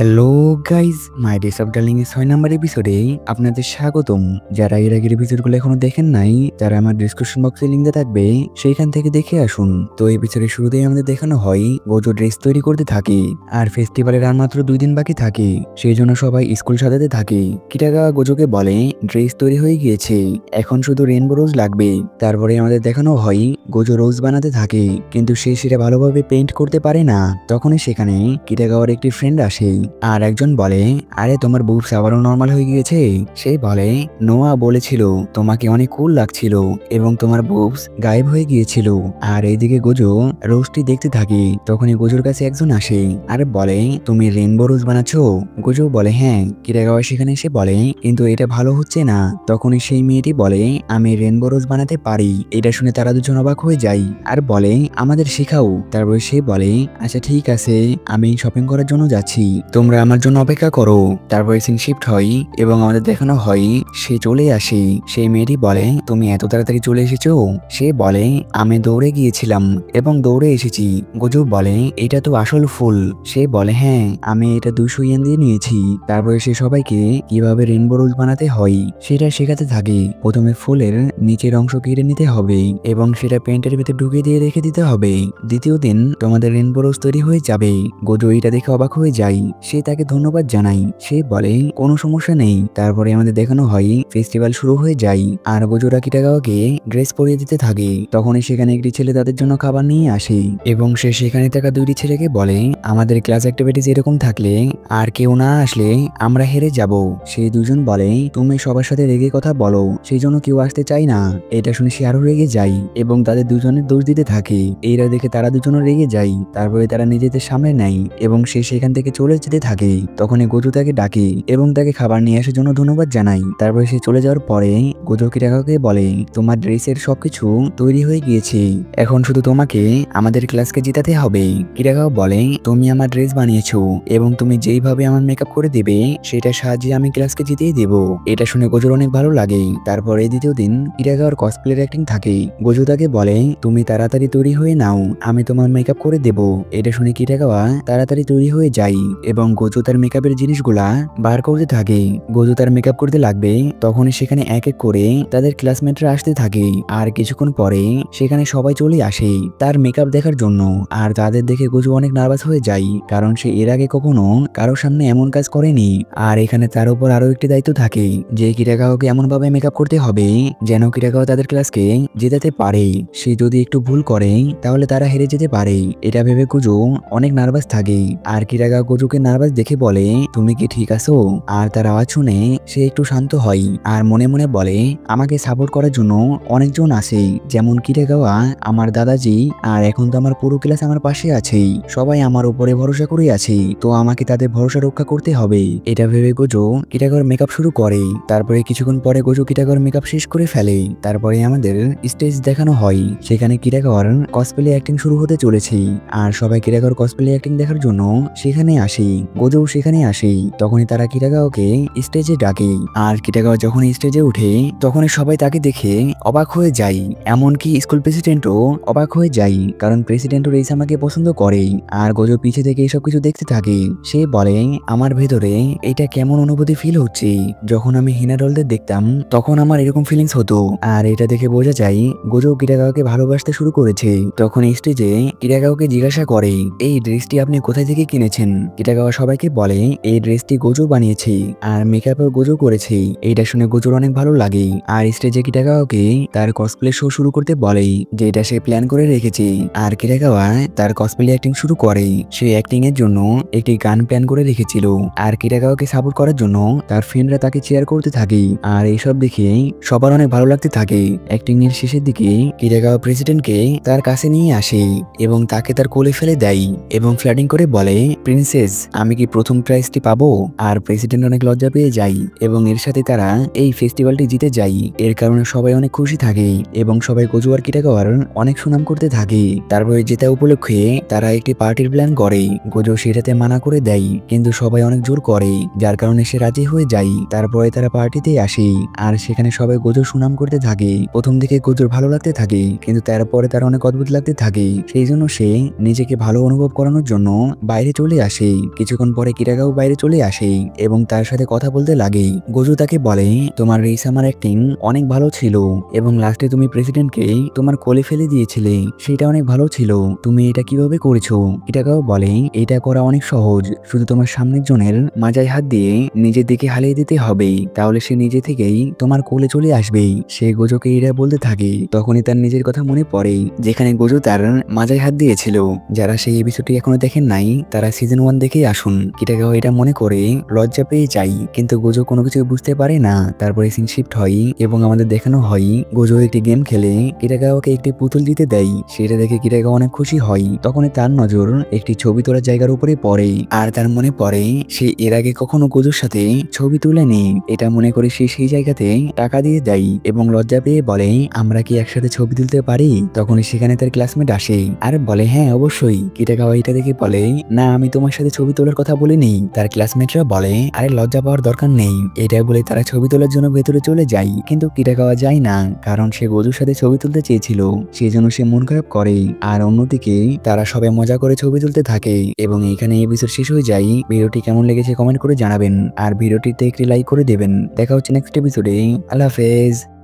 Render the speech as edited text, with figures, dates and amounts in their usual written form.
Hello guys, my days of darling এর 6 number এপিসোডে আপনাদের স্বাগতম। যারা এর আগের এপিসোডগুলো এখনো দেখেন নাই, তারা আমার ডিসক্রিপশন বক্সে লিঙ্ক দেওয়া থাকবে, সেইখান থেকে দেখে আসুন। তো এপিসোডের শুরুতেই আমাদের দেখানো হয় গোজো ড্রেস তৈরি করতে থাকে, আর ফেস্টিভ্যালের আর মাত্র 2 দিন বাকি থাকে, সেই জন্য সবাই স্কুল সাজাতে থাকে। কিটাগাওয়া গোজোকে বলে ড্রেস তৈরি হয়ে গিয়েছে, এখন শুধু রেনবো রোজ লাগবে। তারপরে আমাদের দেখানো হয় গোজো রোজ বানাতে থাকে, কিন্তু সে সেটা ভালোভাবে পেইন্ট করতে পারে না। তখনই সেখানে কিটাগাওয়ার একটি ফ্রেন্ড আসে, আর একজন বলে, আরে তোমার বুবস আবারও নর্মাল হয়ে গিয়েছে। সে বলে, নোয়া বলেছিল তোমাকে অনেক কুল লাগছিল এবং তোমার বুবস গায়েব হয়ে গিয়েছিল। আর এইদিকে গোজো রোজটি দেখতে থাকে। তখনই গোজোর কাছে একজন আসে আর বলে, তুমি রেনবো রোজ বানাচ্ছো? গোজো বলে, হ্যাঁ। কিটাগাওয়া সেখানে এসে বলে, কিন্তু এটা ভালো হচ্ছে না। তখনই সেই মেয়েটি বলে, আমি রেনবো রোজ বানাতে পারি। এটা শুনে তারা দুজন অবাক হয়ে যায় আর বলে, আমাদের শেখাও। তারপরে সে বলে, আচ্ছা ঠিক আছে, আমি শপিং করার জন্য যাচ্ছি, তোমরা আমার জন্য অপেক্ষা করো। তারপরে সিন শিফট হয় এবং আমাদের দেখানো হয় সে চলে আসে। সেই মেয়েটি বলে, তুমি এত তাড়াতাড়ি চলে এসেছো? সে বলে, আমি দৌড়ে গিয়েছিলাম এবং দৌড়ে এসেছি। গোজো বলে, এটা তো আসল ফুল। সে বলে, হ্যাঁ, আমি এটা 200 ইয়েন দিয়ে নিয়েছি। তারপরে সে সবাইকে কিভাবে রেনবো রোজ বানাতে হয় সেটা শেখাতে থাকে। প্রথমে ফুলের নিচের অংশ কেটে নিতে হবে এবং সেটা পেন্টের ভিতরে ঢুকিয়ে দিয়ে রেখে দিতে হবে। দ্বিতীয় দিন তোমাদের রেনবো রোজ তৈরি হয়ে যাবে। গোজো এটা দেখে অবাক হয়ে যায়। সে তাকে ধন্যবাদ জানায়। সে বলে, কোনো সমস্যা নেই। তারপরে আমাদের দেখানো হয় ফেস্টিভ্যাল শুরু হয়ে যায় আর গোজোরা কিটাগাওয়াকে ড্রেস পরিয়ে দিতে থাকে। তখনই সেখানে একটি ছেলে তাদের জন্য খাবার নিয়ে আসে এবং সে সেখানে থাকা 2টি ছেলেকে বলে, আমাদের ক্লাস অ্যাক্টিভিটিস এরকম থাকলে আর কেউ না আসলে আমরা হেরে যাব। সেই দুজন বলে, তুমি সবার সাথে রেগে কথা বলো, সেই জন্য কেউ আসতে চায় না। এটা শুনে সে আরো রেগে যায় এবং তাদের দুজনের দোষ দিতে থাকে। এইরা দেখে তারা দুজনও রেগে যায়। তারপরে তারা নিজেদের সামনে নেয় এবং সে সেখান থেকে চলে যেতে থাকে। তখনই গোজো তাকে ডাকে এবং তাকে খাবার নিয়ে আসার জন্য ধন্যবাদ জানাই। তারপরে সে চলে যাওয়ার পরে গোজো কিটাগাওয়াকে বলে, তোমার ড্রেসের সবকিছু তৈরি হয়ে গিয়েছে, এখন শুধু তোমাকে আমাদের ক্লাসকে জিতাতে হবে। কিটাগাওয়া বলে, তুমি আমার ড্রেস বানিয়েছো এবং তুমি যেইভাবে আমার মেকআপ করে দেবে সেটার সাহায্যে আমি ক্লাসকে জিতিয়ে দেব। এটা শুনে গোজোর অনেক ভালো লাগে। তারপরে দ্বিতীয় দিন কিটাগাওয়ার কসপ্লের অ্যাক্টিং থাকে। গোজো তাকে বলে, তুমি তাড়াতাড়ি তৈরি হয়ে নাও, আমি তোমার মেকআপ করে দেব। এটা শুনে কিটাগাওয়া তাড়াতাড়ি তৈরি হয়ে যায় এবং গোজো তার মেকআপের জিনিসগুলা বার করতে থাকে। গোজো তার মেকআপ করতে লাগবে, তখনই সেখানে এক এক করে তাদের ক্লাসমেটরা আসতে থাকে। আর কিছুক্ষণ পরে সেখানে সবাই চলে আসে তার মেকআপ দেখার জন্য। আর তাদের দেখে গোজো অনেক নার্ভাস হয়ে যায়, কারণ সে এর আগে কখনো কারোর সামনে এমন কাজ করেনি। আর এখানে তার উপর আরো একটি দায়িত্ব থাকে যে কিটাগাওয়াকে এমন ভাবে মেকআপ করতে হবে যেন কিটাগাওয়া তাদের ক্লাসকে জেতাতে পারে। সে যদি একটু ভুল করে তাহলে তারা হেরে যেতে পারে। এটা ভেবে গোজো অনেক নার্ভাস থাকে। আর কিটাগাওয়া গোজোকে নার্ভাস দেখে বলে, তুমি কি ঠিক আছো? আর তার আওয়াজ শুনে সে একটু শান্ত হয় আর মনে মনে বলে, আমাকে সাপোর্ট করার জন্য অনেকজন আছে, যেমন কিটাগাওয়া, আমার দাদাজি, আর এখন তো আমার পুরো ক্লাস আমার পাশে আছে। সবাই আমার উপরে ভরসা করে আছে, তো আমাকে তাদের ভরসা রক্ষা করতে হবে। এটা ভেবে গোজো কিটাগাওয়ার মেকআপ শুরু করে। তারপরে কিছুক্ষণ পরে গোজো কিটাগাওয়ার মেকআপ শেষ করে ফেলে। তারপরে আমাদের স্টেজ দেখানো হয়, সেখানে কিটাগাওয়ার কসপ্লে অ্যাক্টিং শুরু হতে চলেছে। আর সবাই কিটাগাওয়ার কসপ্লে অ্যাক্টিং দেখার জন্য সেখানে আসে। গোজো সেখানে আসে। তখনই তারা কিটাগাওয়াকে স্টেজে ডাকে। আর কিটাগাওয়া যখন স্টেজে উঠে তখনই সবাই তাকে দেখে অবাক হয়ে যায়। এমনকি স্কুল প্রেসিডেন্টও অবাক হয়ে যায়, কারণ প্রেসিডেন্টও রেইসামাকে পছন্দ করে। আর গোজো পিছে থেকে এসব কিছু দেখতে থাকে। সে বলে, আমার ভেতরে এটা কেমন অনুভূতি ফিল হচ্ছে, যখন আমি হিনাডলদের দেখতাম তখন আমার এরকম ফিলিংস হতো। আর এটা দেখে বোঝা যায় গোজো কিটাগাওয়াকে ভালোবাসতে শুরু করেছে। তখন স্টেজে কিটাগাওয়াকে জিজ্ঞাসা করে, এই ড্রেসটি আপনি কোথায় থেকে কিনেছেন? কিটাগাওয়া সবাইকে বলে, এই ড্রেসটি গোজো বানিয়েছে আর মেকআপও গোজো করেছে। এইটা শুনে গোজোর অনেক ভালো লাগে। আর স্টেজে কিটাগাওয়াকে তার কসপ্লে শো শুরু করতে বলে, যেটা সে প্ল্যান করে রেখেছে। আর কিটাগাওয়া তার কসপ্লে অ্যাক্টিং শুরু করে। সে অ্যাক্টিং এর জন্য একটি গান প্ল্যান করে রেখেছিল। আর কিটাগাওয়াকে সাপোর্ট করার জন্য তার ফ্রেন্ডরা তাকে চেয়ার করতে থাকে। আর এইসব দেখে সবার অনেক ভালো লাগতে থাকে। অ্যাক্টিং এর শেষের দিকে কিটাগাওয়া প্রেসিডেন্টকে তার কাছে নিয়ে আসে এবং তাকে তার কোলে ফেলে দেয় এবং ফ্ল্যাটিং করে বলে, প্রিন্সেস, আমি কি প্রথম প্রাইজটি পাবো? আর প্রেসিডেন্ট অনেক লজ্জা পেয়ে যায় এবং এর সাথে তারা এই ফেস্টিভ্যালটি জিতে যায়। এর কারণে সবাই অনেক খুশি থাকে এবং সবাই গোজো আর কিটাগাওয়ার অনেক সুনাম করতে থাকে। তারপরে জেতা উপলক্ষে তারা একটি পার্টির প্ল্যান করে। গোজো সেটাতে মানা করে দেয়, কিন্তু সবাই অনেক জোর করে, যার কারণে সে রাজি হয়ে যায়। তারপরে তারা পার্টিতে আসে আর সেখানে সবাই গোজোর সুনাম করতে থাকে। প্রথম দিকে গোজোর ভালো লাগতে থাকে, কিন্তু তারপরে তার অনেক অদ্ভুত লাগতে থাকে। সেই জন্য সে নিজেকে ভালো অনুভব করানোর জন্য বাইরে চলে আসে। কিছুক্ষণ পরে কিরাগাও বাইরে চলে আসে এবং তার সাথে কথা বলতে লাগে। গোজো তাকে বলে, তোমার এই সামার অ্যাক্টিং অনেক ভালো ছিল এবং লাস্টে তুমি প্রেসিডেন্টকে তোমার কোলে ফেলে দিয়েছিলে, সেটা অনেক ভালো ছিল। তুমি এটা কিভাবে করেছো? কিরাগাও বলে, এটা করা অনেক সহজ, শুধু তোমার সামনের জনের মাজায় হাত দিয়ে নিজের দিকে হালিয়ে দিতে হবে, তাহলে সে নিজে থেকেই তোমার কোলে চলে আসবে। সে গোজোকে এটা বলতে থাকে। তখনই তার নিজের কথা মনে পড়ে যেখানে গোজো তার মাজায় হাত দিয়েছিল। যারা সেই এপিসোডটি এখনো দেখেন নাই তারা সিজন 1 দেখেই আসুন। কিটাগাও এটা মনে করে লজ্জা পেয়ে যায়, কিন্তু গোজো কোনো কিছু বুঝতে পারে না। তারপরে সিন শিফট হয় এবং আমাদের দেখানো হয় গোজো একটি গেম খেলে কিটাগাওকে একটি পুতুল দিতে দেয়। সেটা দেখে কিটাগাও অনেক খুশি হয়। তখনই তার নজর একটি ছবি তোলার জায়গার উপরে পড়ে আর তার মনে পড়ে সে এর আগে কখনো গোজোর সাথে ছবি তুলেনি। এটা মনে করে সে সেই জায়গাতে টাকা দিয়ে দেয় এবং লজ্জা পেয়ে বলে, আমরা কি একসাথে ছবি তুলতে পারি? তখনই সেখানে তার ক্লাসমেট আসে আর বলে, হ্যাঁ অবশ্যই। কিটাগাওয়া এটা দেখে বলে, না আমি তোমার সাথে ছবি তোলার কথা বলিনি। তার ক্লাসমেটরা বলে, আরে লজ্জা পাওয়ার দরকার নেই। এটা বলে তারা ছবি তোলার জন্য ভেতরে চলে যায়, কিন্তু কিটাগাওয়া যায় না কারণ সে গোজোর সাথে ছবি তুলতে চেয়েছিল, সেজন্য সে মন খারাপ করে। আর অন্যদিকে তারা সবাই মজা করে ছবি তুলতে থাকে এবং এখানে এপিসোড শেষ হয়ে যায়। ভিডিওটি কেমন লেগেছে কমেন্ট করে জানাবেন আর ভিডিওটিতে একটি লাইক করে দেবেন। দেখা হচ্ছে নেক্সট এপিসোডে। আল্লাহ হাফেজ।